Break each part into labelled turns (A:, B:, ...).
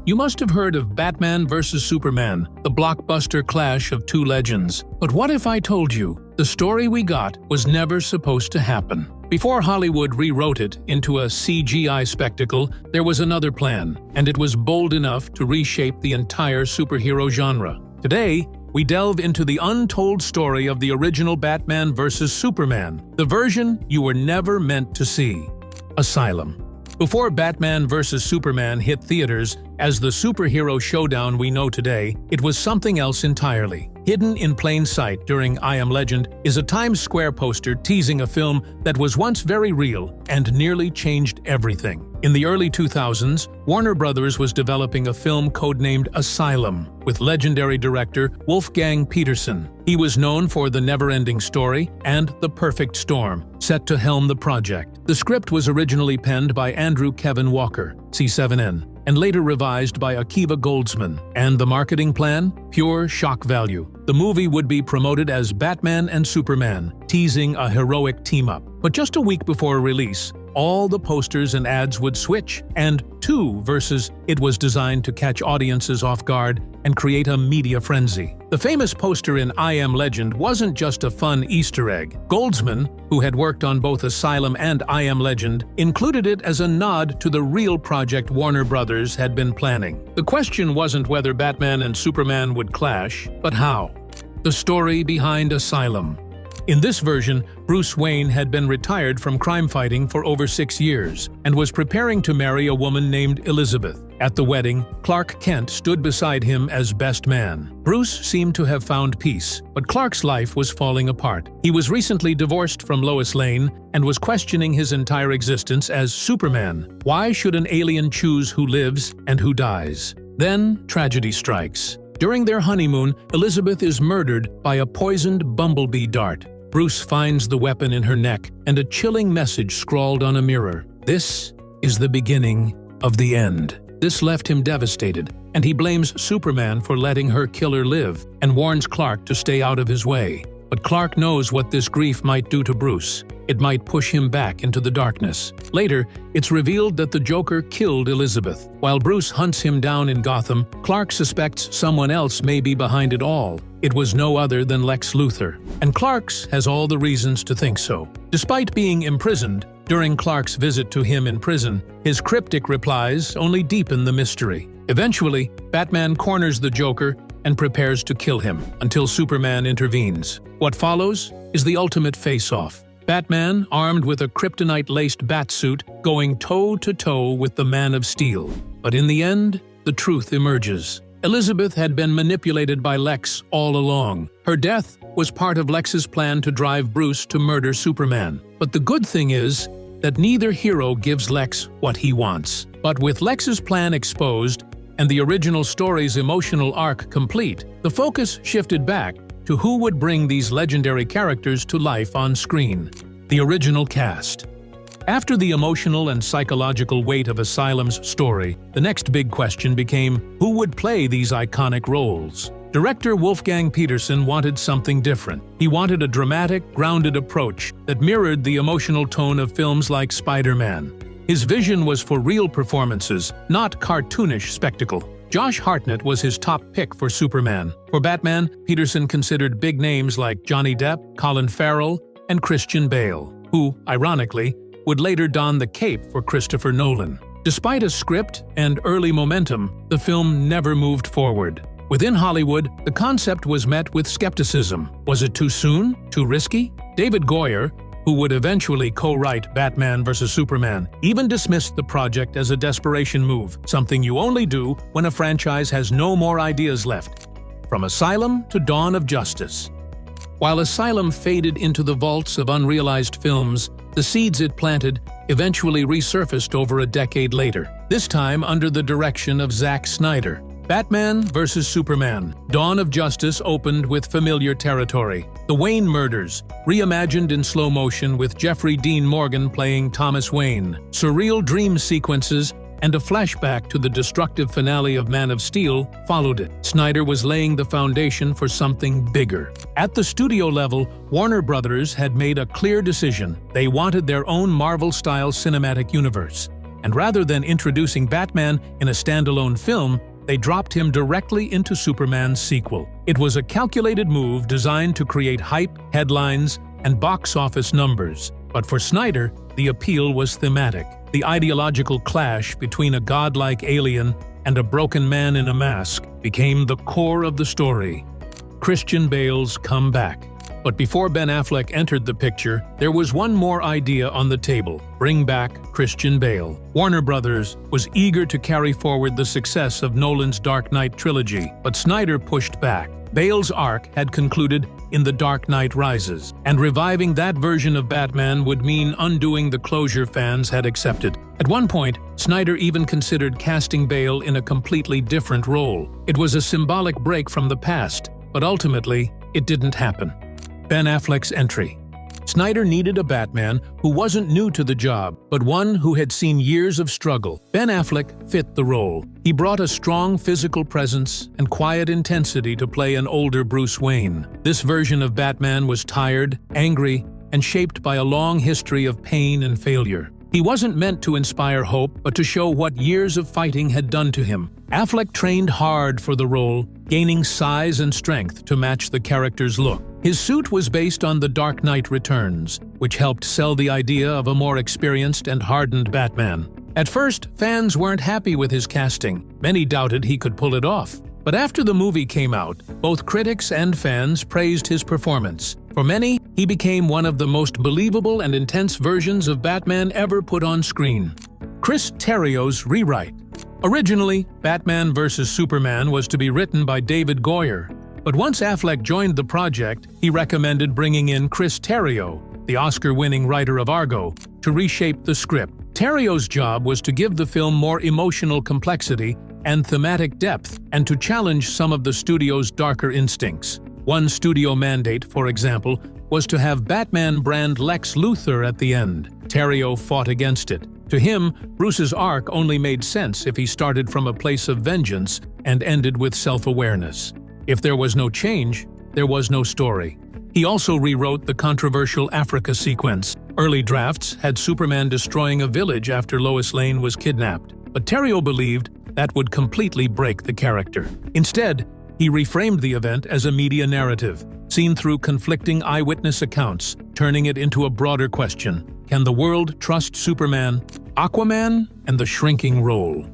A: You must have heard of Batman vs. Superman, the blockbuster clash of two legends. But what if I told you the story we got was never supposed to happen? Before Hollywood rewrote it into a CGI spectacle, there was another plan, and it was bold enough to reshape the entire superhero genre. Today, we delve into the untold story of the original Batman vs. Superman, the version you were never meant to see. Asylum. Before Batman vs. Superman hit theaters as the superhero showdown we know today, it was something else entirely. Hidden in plain sight during I Am Legend is a Times Square poster teasing a film that was once very real and nearly changed everything. In the early 2000s, Warner Brothers was developing a film codenamed Asylum with legendary director Wolfgang Petersen. He was known for The Never-Ending Story and The Perfect Storm, set to helm the project. The script was originally penned by Andrew Kevin Walker, C7N, and later revised by Akiva Goldsman. And the marketing plan? Pure shock value. The movie would be promoted as Batman and Superman, teasing a heroic team-up. But just a week before release, all the posters and ads would switch, and it was designed to catch audiences off guard and create a media frenzy. The famous poster in I Am Legend wasn't just a fun Easter egg. Goldsman, who had worked on both Asylum and I Am Legend, included it as a nod to the real project Warner Brothers had been planning. The question wasn't whether Batman and Superman would clash, but how. The story behind Asylum. In this version, Bruce Wayne had been retired from crime fighting for over 6 years and was preparing to marry a woman named Elizabeth. At the wedding, Clark Kent stood beside him as best man. Bruce seemed to have found peace, but Clark's life was falling apart. He was recently divorced from Lois Lane and was questioning his entire existence as Superman. Why should an alien choose who lives and who dies? Then, tragedy strikes. During their honeymoon, Elizabeth is murdered by a poisoned bumblebee dart. Bruce finds the weapon in her neck and a chilling message scrawled on a mirror. This is the beginning of the end. This left him devastated, and he blames Superman for letting her killer live and warns Clark to stay out of his way. But Clark knows what this grief might do to Bruce. It might push him back into the darkness. Later, it's revealed that the Joker killed Elizabeth. While Bruce hunts him down in Gotham, Clark suspects someone else may be behind it all. It was no other than Lex Luthor, and Clark has all the reasons to think so. Despite being imprisoned, during Clark's visit to him in prison, his cryptic replies only deepen the mystery. Eventually, Batman corners the Joker and prepares to kill him until Superman intervenes. What follows is the ultimate face-off. Batman, armed with a kryptonite-laced batsuit, going toe-to-toe with the Man of Steel. But in the end, the truth emerges. Elizabeth had been manipulated by Lex all along. Her death was part of Lex's plan to drive Bruce to murder Superman. But the good thing is that neither hero gives Lex what he wants. But with Lex's plan exposed and the original story's emotional arc complete, the focus shifted back to who would bring these legendary characters to life on screen. The original cast. After the emotional and psychological weight of Asylum's story, the next big question became, who would play these iconic roles? Director Wolfgang Petersen wanted something different. He wanted a dramatic, grounded approach that mirrored the emotional tone of films like Spider-Man. His vision was for real performances, not cartoonish spectacle. Josh Hartnett was his top pick for Superman. For Batman, Petersen considered big names like Johnny Depp, Colin Farrell, and Christian Bale, who, ironically, would later don the cape for Christopher Nolan. Despite a script and early momentum, the film never moved forward. Within Hollywood, the concept was met with skepticism. Was it too soon? Too risky? David Goyer, who would eventually co-write Batman vs. Superman, even dismissed the project as a desperation move, something you only do when a franchise has no more ideas left. From Asylum to Dawn of Justice. While Asylum faded into the vaults of unrealized films, the seeds it planted eventually resurfaced over a decade later, this time under the direction of Zack Snyder. Batman vs. Superman, Dawn of Justice opened with familiar territory. The Wayne murders, reimagined in slow motion with Jeffrey Dean Morgan playing Thomas Wayne. Surreal dream sequences and a flashback to the destructive finale of Man of Steel followed it. Snyder was laying the foundation for something bigger. At the studio level, Warner Brothers had made a clear decision. They wanted their own Marvel-style cinematic universe. and rather than introducing Batman in a standalone film, they dropped him directly into Superman's sequel. It was a calculated move designed to create hype, headlines, and box office numbers. But for Snyder, the appeal was thematic. The ideological clash between a godlike alien and a broken man in a mask became the core of the story. Christian Bale's comeback. But before Ben Affleck entered the picture, there was one more idea on the table: bring back Christian Bale. Warner Brothers was eager to carry forward the success of Nolan's Dark Knight trilogy, but Snyder pushed back. Bale's arc had concluded in The Dark Knight Rises, and reviving that version of Batman would mean undoing the closure fans had accepted. At one point, Snyder even considered casting Bale in a completely different role. It was a symbolic break from the past, but ultimately, it didn't happen. Ben Affleck's entry. Snyder needed a Batman who wasn't new to the job, but one who had seen years of struggle. Ben Affleck fit the role. He brought a strong physical presence and quiet intensity to play an older Bruce Wayne. This version of Batman was tired, angry, and shaped by a long history of pain and failure. He wasn't meant to inspire hope, but to show what years of fighting had done to him. Affleck trained hard for the role, gaining size and strength to match the character's look. His suit was based on The Dark Knight Returns, which helped sell the idea of a more experienced and hardened Batman. At first, fans weren't happy with his casting. Many doubted he could pull it off. But after the movie came out, both critics and fans praised his performance. For many, he became one of the most believable and intense versions of Batman ever put on screen. Chris Terrio's rewrite. Originally, Batman vs. Superman was to be written by David Goyer, but once Affleck joined the project, he recommended bringing in Chris Terrio, the Oscar-winning writer of Argo, to reshape the script. Terrio's job was to give the film more emotional complexity and thematic depth, and to challenge some of the studio's darker instincts. One studio mandate, for example, was to have Batman brand Lex Luthor at the end. Terrio fought against it. To him, Bruce's arc only made sense if he started from a place of vengeance and ended with self-awareness. If there was no change, there was no story. He also rewrote the controversial Africa sequence. Early drafts had Superman destroying a village after Lois Lane was kidnapped, but Terrio believed that would completely break the character. Instead, he reframed the event as a media narrative, seen through conflicting eyewitness accounts, turning it into a broader question: can the world trust Superman, Aquaman, and the shrinking role?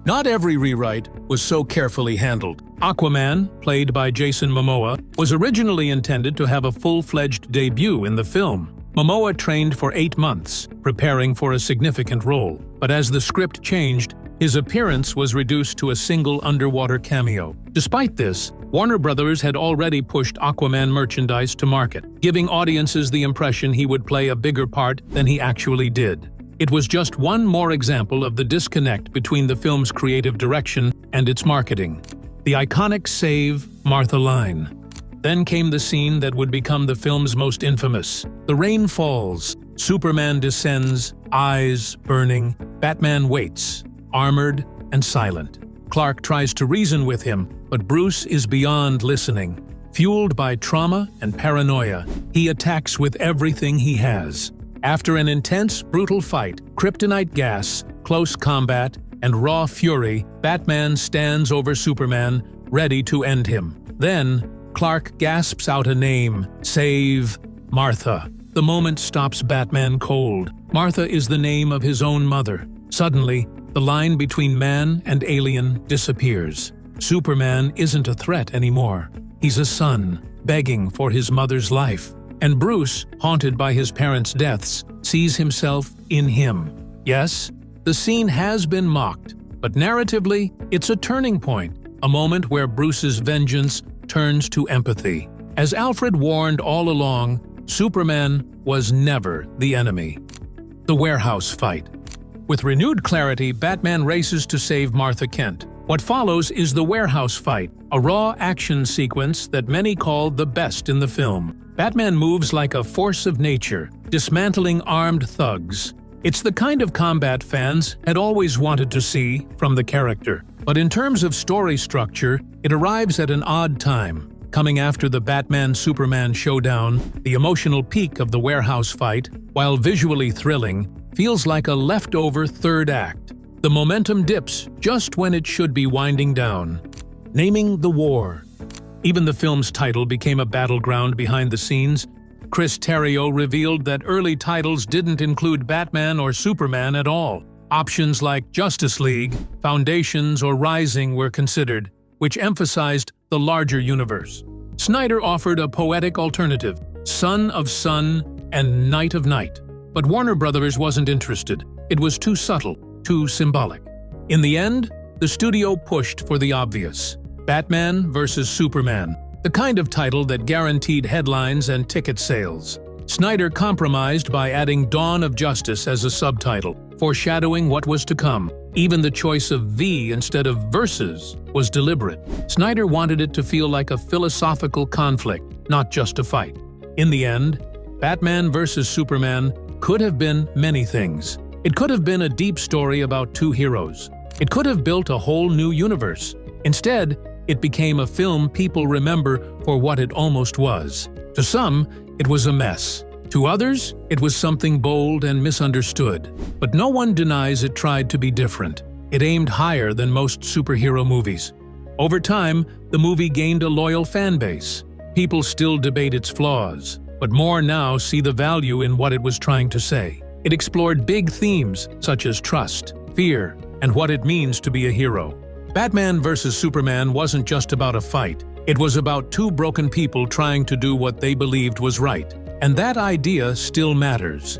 A: Not every rewrite was so carefully handled. Aquaman, played by Jason Momoa, was originally intended to have a full-fledged debut in the film. Momoa trained for 8 months, preparing for a significant role, but as the script changed, his appearance was reduced to a single underwater cameo. Despite this, Warner Brothers had already pushed Aquaman merchandise to market, giving audiences the impression he would play a bigger part than he actually did. It was just one more example of the disconnect between the film's creative direction and its marketing. The iconic Save Martha line. Then came the scene that would become the film's most infamous. The rain falls, Superman descends, eyes burning, Batman waits, armored and silent. Clark tries to reason with him, but Bruce is beyond listening. Fueled by trauma and paranoia, he attacks with everything he has. After an intense, brutal fight, kryptonite gas, close combat, and raw fury, Batman stands over Superman, ready to end him. Then, Clark gasps out a name: Save Martha. The moment stops Batman cold. Martha is the name of his own mother. Suddenly, the line between man and alien disappears. Superman isn't a threat anymore. He's a son, begging for his mother's life. And Bruce, haunted by his parents' deaths, sees himself in him. Yes, the scene has been mocked, but narratively, it's a turning point, a moment where Bruce's vengeance turns to empathy. As Alfred warned all along, Superman was never the enemy. The warehouse fight. With renewed clarity, Batman races to save Martha Kent. What follows is the warehouse fight, a raw action sequence that many call the best in the film. Batman moves like a force of nature, dismantling armed thugs. It's the kind of combat fans had always wanted to see from the character. But in terms of story structure, it arrives at an odd time. Coming after the Batman-Superman showdown, the emotional peak of the warehouse fight, while visually thrilling, feels like a leftover third act. The momentum dips just when it should be winding down. Naming the war. Even the film's title became a battleground behind the scenes. Chris Terrio revealed that early titles didn't include Batman or Superman at all. Options like Justice League, Foundations, or Rising were considered, which emphasized the larger universe. Snyder offered a poetic alternative, Son of Sun and Night of Night. But Warner Brothers wasn't interested. It was too subtle, too symbolic. In the end, the studio pushed for the obvious. Batman vs. Superman, the kind of title that guaranteed headlines and ticket sales. Snyder compromised by adding Dawn of Justice as a subtitle, foreshadowing what was to come. Even the choice of V instead of versus was deliberate. Snyder wanted it to feel like a philosophical conflict, not just a fight. In the end, Batman vs. Superman could have been many things. It could have been a deep story about two heroes. It could have built a whole new universe. Instead, it became a film people remember for what it almost was. To some, it was a mess. To others, it was something bold and misunderstood. But no one denies it tried to be different. It aimed higher than most superhero movies. Over time, the movie gained a loyal fan base. People still debate its flaws, but more now see the value in what it was trying to say. It explored big themes such as trust, fear, and what it means to be a hero. Batman vs. Superman wasn't just about a fight. It was about two broken people trying to do what they believed was right. And that idea still matters.